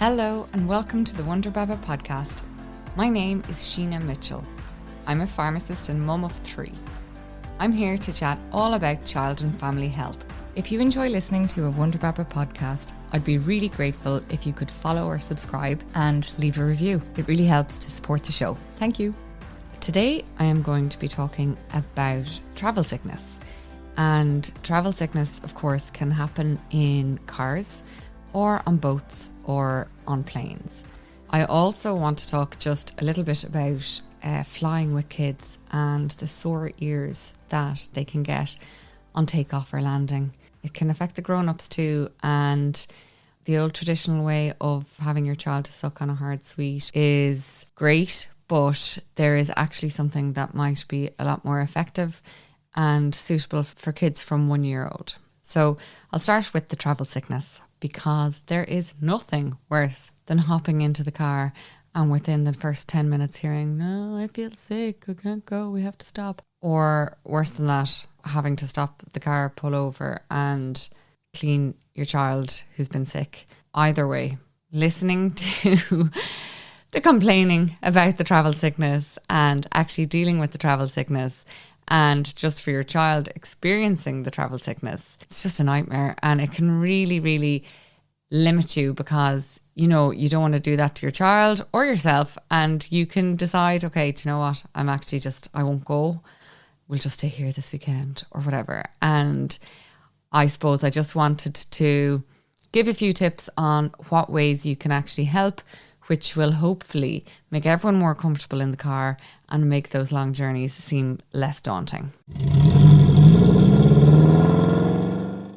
Hello and welcome to the WonderBaba Podcast. My name is Sheena Mitchell. I'm a pharmacist and mum of 3. I'm here to chat all about child and family health. If you enjoy listening to a WonderBaba podcast, I'd be really grateful if you could follow or subscribe and leave a review. It really helps to support the show. Thank you. Today I am going to be talking about travel sickness. And travel sickness, of course, can happen in cars or on boats or on planes. I also want to talk just a little bit about flying with kids and the sore ears that they can get on takeoff or landing. It can affect the grown-ups too, and the old traditional way of having your child to suck on a hard sweet is great, but there is actually something that might be a lot more effective and suitable for kids from 1 year old. So I'll start with the travel sickness, because there is nothing worse than hopping into the car and within the first 10 minutes hearing, "No, I feel sick, I can't go, we have to stop." Or worse than that, having to stop the car, pull over and clean your child who's been sick. Either way, listening to the complaining about the travel sickness and actually dealing with the travel sickness, and just for your child experiencing the travel sickness, it's just a nightmare, and it can really, really limit you because, you know, you don't want to do that to your child or yourself, and you can decide, okay, do you know what, I won't go, we'll just stay here this weekend or whatever. And I suppose I just wanted to give a few tips on what ways you can actually help, which will hopefully make everyone more comfortable in the car and make those long journeys seem less daunting.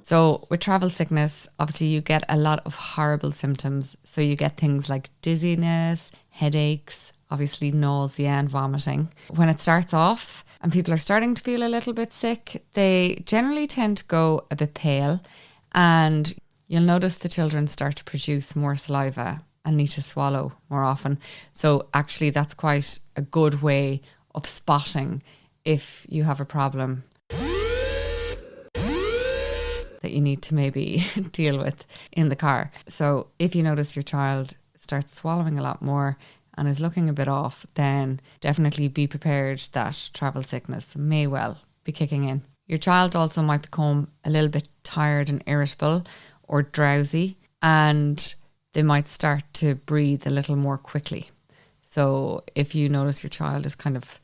So with travel sickness, obviously you get a lot of horrible symptoms. So you get things like dizziness, headaches, obviously nausea and vomiting. When it starts off and people are starting to feel a little bit sick, they generally tend to go a bit pale, and you'll notice the children start to produce more saliva and need to swallow more often. So actually that's quite a good way of spotting if you have a problem that you need to maybe deal with in the car. So if you notice your child starts swallowing a lot more and is looking a bit off, then definitely be prepared that travel sickness may well be kicking in. Your child also might become a little bit tired and irritable or drowsy, and they might start to breathe a little more quickly. So if you notice your child is kind of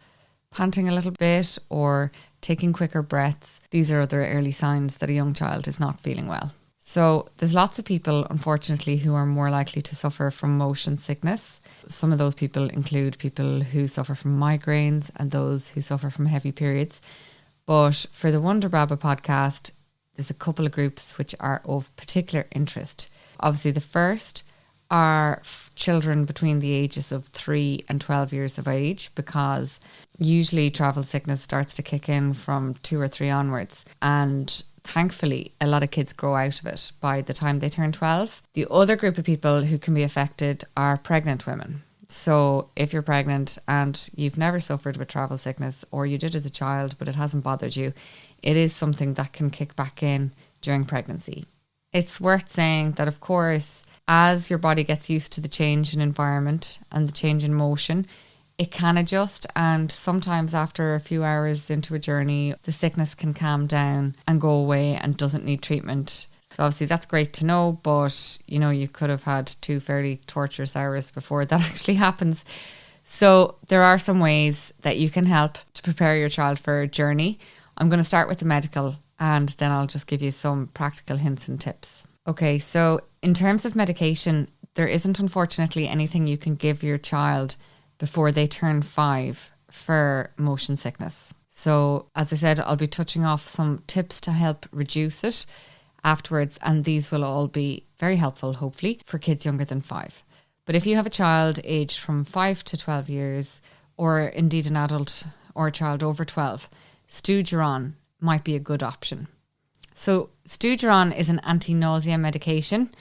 panting a little bit or taking quicker breaths, these are other early signs that a young child is not feeling well. So there's lots of people, unfortunately, who are more likely to suffer from motion sickness. Some of those people include people who suffer from migraines and those who suffer from heavy periods. But for the WonderBaba podcast, there's a couple of groups which are of particular interest. Obviously, the first are children between the ages of 3 and 12 years of age, because usually travel sickness starts to kick in from 2 or 3 onwards. And thankfully, a lot of kids grow out of it by the time they turn 12. The other group of people who can be affected are pregnant women. So if you're pregnant and you've never suffered with travel sickness, or you did as a child but it hasn't bothered you, it is something that can kick back in during pregnancy. It's worth saying that, of course, as your body gets used to the change in environment and the change in motion, it can adjust, and sometimes after a few hours into a journey, the sickness can calm down and go away and doesn't need treatment. So obviously that's great to know, but you know, you could have had 2 fairly torturous hours before that actually happens. So there are some ways that you can help to prepare your child for a journey. I'm going to start with the medical, and then I'll just give you some practical hints and tips. Okay, so in terms of medication, there isn't unfortunately anything you can give your child before they turn 5 for motion sickness. So as I said, I'll be touching off some tips to help reduce it afterwards, and these will all be very helpful, hopefully, for kids younger than 5. But if you have a child aged from 5 to 12 years, or indeed an adult or a child over 12, Stugeron might be a good option. So Stugeron is an anti-nausea medication,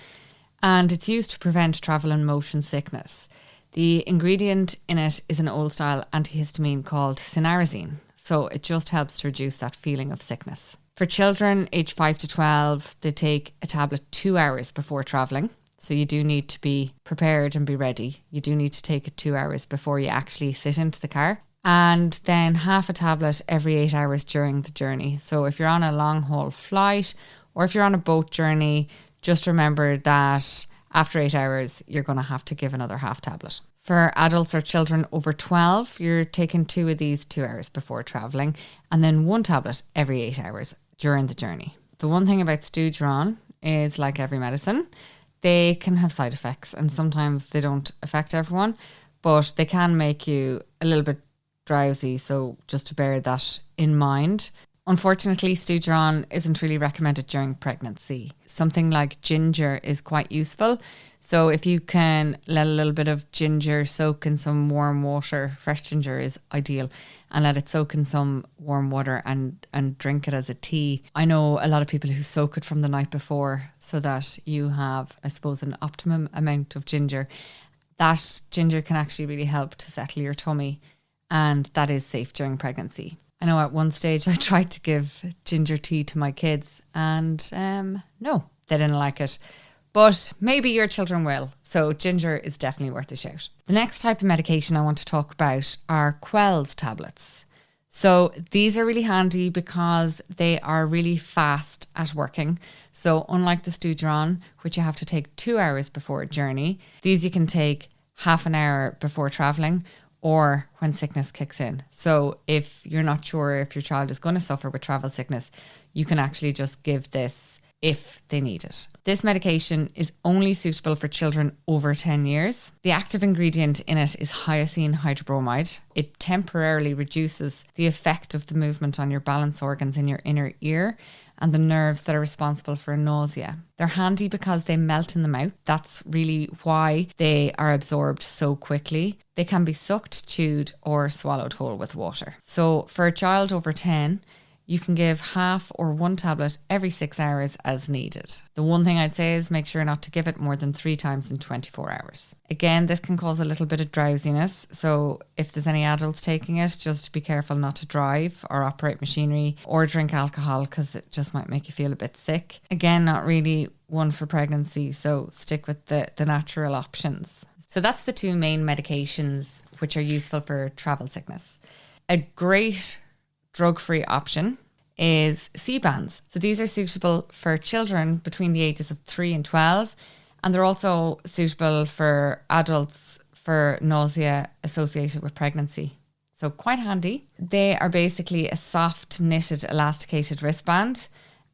and it's used to prevent travel and motion sickness. The ingredient in it is an old-style antihistamine called cinnarizine, so it just helps to reduce that feeling of sickness. For children aged 5 to 12, they take a tablet 2 hours before travelling. So you do need to be prepared and be ready. You do need to take it 2 hours before you actually sit into the car. And then half a tablet every 8 hours during the journey. So if you're on a long haul flight or if you're on a boat journey, just remember that after 8 hours, you're going to have to give another half tablet. For adults or children over 12, you're taking 2 of these 2 hours before traveling, and then 1 tablet every 8 hours during the journey. The one thing about Studron is, like every medicine, they can have side effects, and sometimes they don't affect everyone, but they can make you a little bit drowsy. So just to bear that in mind. Unfortunately, Studron isn't really recommended during pregnancy. Something like ginger is quite useful. So if you can let a little bit of ginger soak in some warm water, fresh ginger is ideal, and let it soak in some warm water and drink it as a tea. I know a lot of people who soak it from the night before so that you have, I suppose, an optimum amount of ginger. That ginger can actually really help to settle your tummy, and that is safe during pregnancy. I know at one stage I tried to give ginger tea to my kids and no, they didn't like it. But maybe your children will. So ginger is definitely worth a shout. The next type of medication I want to talk about are Quell's tablets. So these are really handy because they are really fast at working. So unlike the Studron, which you have to take 2 hours before a journey, these you can take half an hour before traveling or when sickness kicks in. So if you're not sure if your child is going to suffer with travel sickness, you can actually just give this if they need it. This medication is only suitable for children over 10 years. The active ingredient in it is hyoscine hydrobromide. It temporarily reduces the effect of the movement on your balance organs in your inner ear and the nerves that are responsible for nausea. They're handy because they melt in the mouth. That's really why they are absorbed so quickly. They can be sucked, chewed, or swallowed whole with water. So for a child over 10, you can give half or 1 tablet every 6 hours as needed. The one thing I'd say is make sure not to give it more than 3 times in 24 hours. Again, this can cause a little bit of drowsiness. So if there's any adults taking it, just be careful not to drive or operate machinery or drink alcohol because it just might make you feel a bit sick. Again, not really one for pregnancy. So stick with the natural options. So that's the 2 main medications which are useful for travel sickness. A great drug-free option is C-bands. So these are suitable for children between the ages of 3 and 12, and they're also suitable for adults for nausea associated with pregnancy. So quite handy. They are basically a soft knitted elasticated wristband,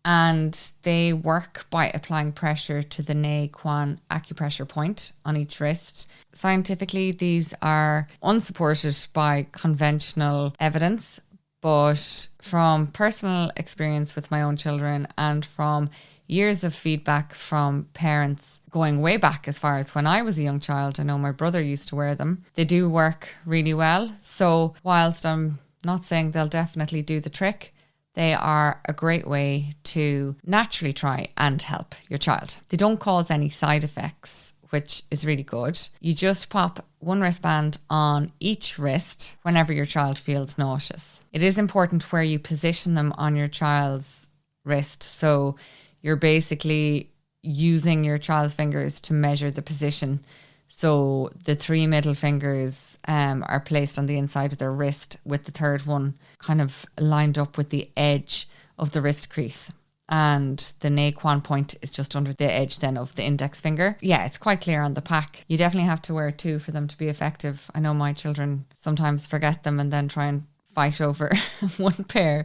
and they work by applying pressure to the Ne Quan acupressure point on each wrist. Scientifically, these are unsupported by conventional evidence, but from personal experience with my own children and from years of feedback from parents going way back as far as when I was a young child, I know my brother used to wear them. They do work really well. So whilst I'm not saying they'll definitely do the trick, they are a great way to naturally try and help your child. They don't cause any side effects, which is really good. You just pop 1 wristband on each wrist whenever your child feels nauseous. It is important where you position them on your child's wrist. So you're basically using your child's fingers to measure the position. So the 3 middle fingers are placed on the inside of their wrist with the 3rd one kind of lined up with the edge of the wrist crease. And the Ne Quan point is just under the edge then of the index finger. Yeah, it's quite clear on the pack. You definitely have to wear 2 for them to be effective. I know my children sometimes forget them and then try and fight over 1 pair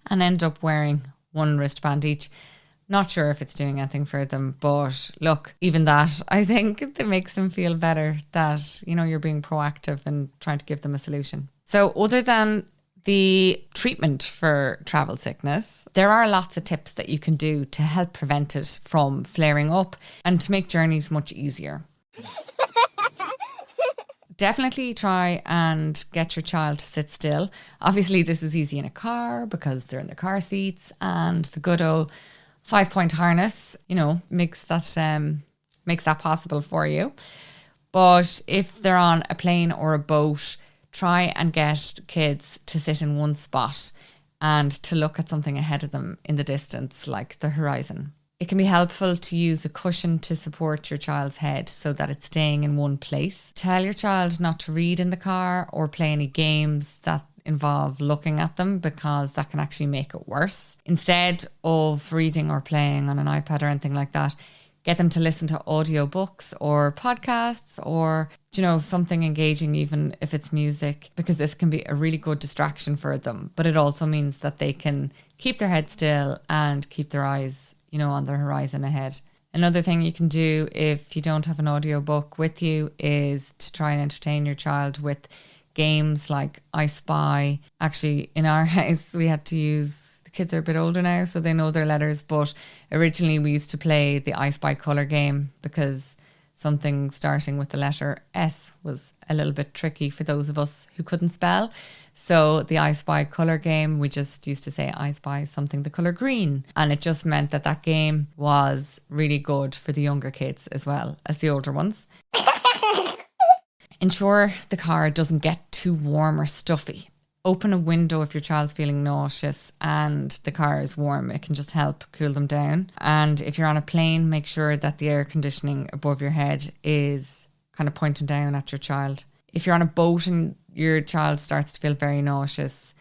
and end up wearing 1 wristband each. Not sure if it's doing anything for them, but look, even that, I think it makes them feel better that, you know, you're being proactive and trying to give them a solution. So other than the treatment for travel sickness, there are lots of tips that you can do to help prevent it from flaring up and to make journeys much easier. Definitely try and get your child to sit still. Obviously, this is easy in a car because they're in their car seats, and the good old 5-point harness, you know, makes that possible for you. But if they're on a plane or a boat, try and get kids to sit in one spot and to look at something ahead of them in the distance, like the horizon. It can be helpful to use a cushion to support your child's head so that it's staying in one place. Tell your child not to read in the car or play any games that involve looking at them, because that can actually make it worse. Instead of reading or playing on an iPad or anything like that, get them to listen to audiobooks or podcasts or, something engaging, even if it's music, because this can be a really good distraction for them. But it also means that they can keep their head still and keep their eyes, on the horizon ahead. Another thing you can do if you don't have an audiobook with you is to try and entertain your child with games like I Spy. Actually, in our house, we had to use, the kids are a bit older now, so they know their letters, but originally we used to play the I Spy colour game because something starting with the letter S was a little bit tricky for those of us who couldn't spell. So the I Spy colour game, we just used to say I spy something the colour green. And it just meant that game was really good for the younger kids as well as the older ones. Ensure the car doesn't get too warm or stuffy. Open a window if your child's feeling nauseous and the car is warm. It can just help cool them down. And if you're on a plane, make sure that the air conditioning above your head is kind of pointing down at your child. If you're on a boat and your child starts to feel very nauseous,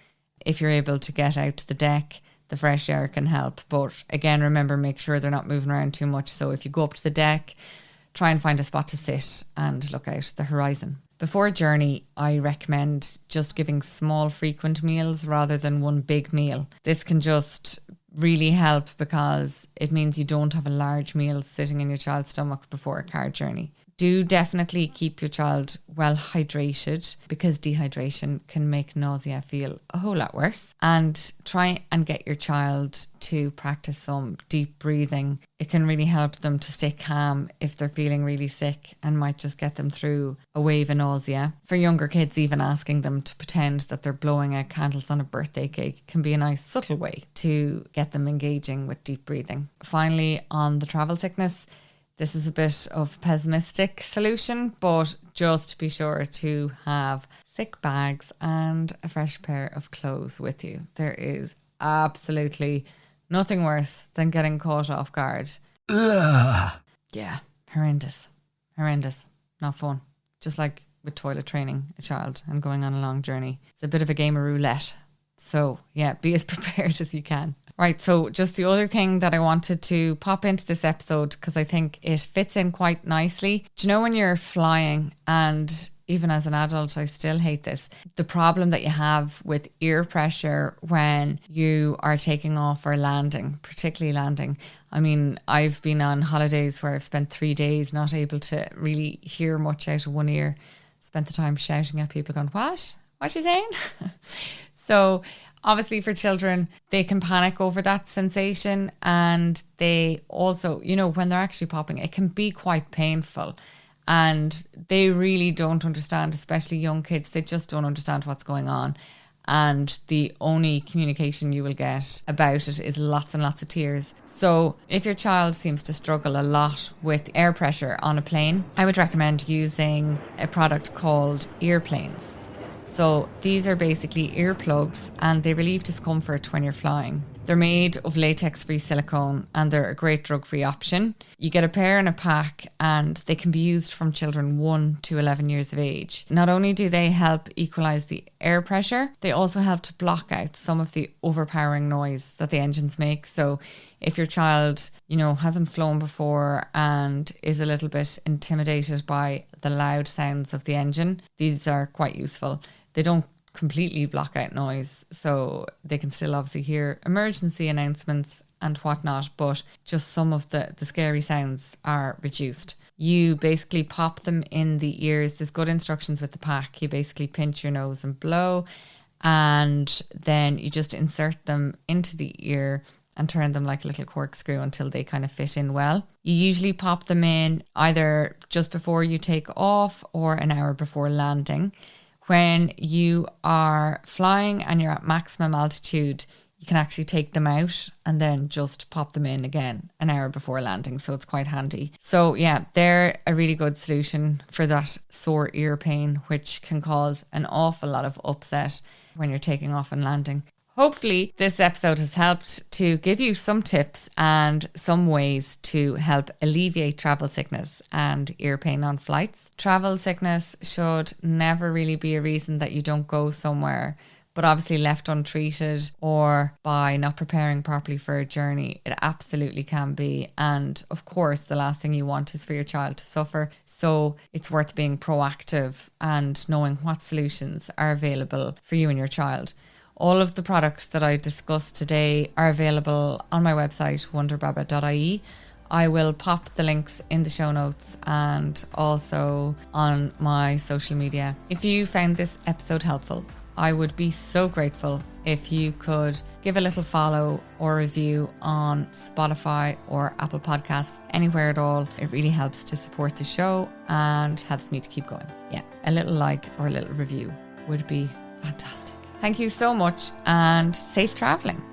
if you're able to get out to the deck, the fresh air can help. But again, remember, make sure they're not moving around too much. So if you go up to the deck, try and find a spot to sit and look out the horizon. Before a journey, I recommend just giving small, frequent meals rather than one big meal. This can just really help because it means you don't have a large meal sitting in your child's stomach before a car journey. Do definitely keep your child well hydrated, because dehydration can make nausea feel a whole lot worse. And try and get your child to practice some deep breathing. It can really help them to stay calm if they're feeling really sick and might just get them through a wave of nausea. For younger kids, even asking them to pretend that they're blowing out candles on a birthday cake can be a nice subtle way to get them engaging with deep breathing. Finally, on the travel sickness, this is a bit of a pessimistic solution, but just be sure to have sick bags and a fresh pair of clothes with you. There is absolutely nothing worse than getting caught off guard. Ugh. Yeah, horrendous. Not fun. Just like with toilet training a child and going on a long journey. It's a bit of a game of roulette. So yeah, be as prepared as you can. Right, so just the other thing that I wanted to pop into this episode, because I think it fits in quite nicely. Do you know when you're flying, and even as an adult, I still hate this, the problem that you have with ear pressure when you are taking off or landing, particularly landing. I mean, I've been on holidays where I've spent 3 days not able to really hear much out of one ear. Spent the time shouting at people going, what? What's she saying? So obviously for children, they can panic over that sensation, and they also, when they're actually popping, it can be quite painful, and they really don't understand, especially young kids. They just don't understand what's going on, and the only communication you will get about it is lots and lots of tears. So if your child seems to struggle a lot with air pressure on a plane, I would recommend using a product called earplanes. So these are basically earplugs, and they relieve discomfort when you're flying. They're made of latex-free silicone, and they're a great drug-free option. You get a pair in a pack, and they can be used from children 1 to 11 years of age. Not only do they help equalise the air pressure, they also help to block out some of the overpowering noise that the engines make. So if your child, hasn't flown before and is a little bit intimidated by the loud sounds of the engine, these are quite useful. They don't completely block out noise, so they can still obviously hear emergency announcements and whatnot, but just some of the scary sounds are reduced. You basically pop them in the ears. There's good instructions with the pack. You basically pinch your nose and blow, and then you just insert them into the ear and turn them like a little corkscrew until they kind of fit in well. You usually pop them in either just before you take off or an hour before landing. When you are flying and you're at maximum altitude, you can actually take them out and then just pop them in again an hour before landing. So it's quite handy. So yeah, they're a really good solution for that sore ear pain, which can cause an awful lot of upset when you're taking off and landing. hopefully this episode has helped to give you some tips and some ways to help alleviate travel sickness and ear pain on flights. Travel sickness should never really be a reason that you don't go somewhere, but obviously left untreated or by not preparing properly for a journey, it absolutely can be. And of course, the last thing you want is for your child to suffer. So it's worth being proactive and knowing what solutions are available for you and your child. All of the products that I discussed today are available on my website, WonderBaba.ie. I will pop the links in the show notes and also on my social media. If you found this episode helpful, I would be so grateful if you could give a little follow or review on Spotify or Apple Podcasts, anywhere at all. It really helps to support the show and helps me to keep going. Yeah, a little like or a little review would be fantastic. Thank you so much and safe traveling.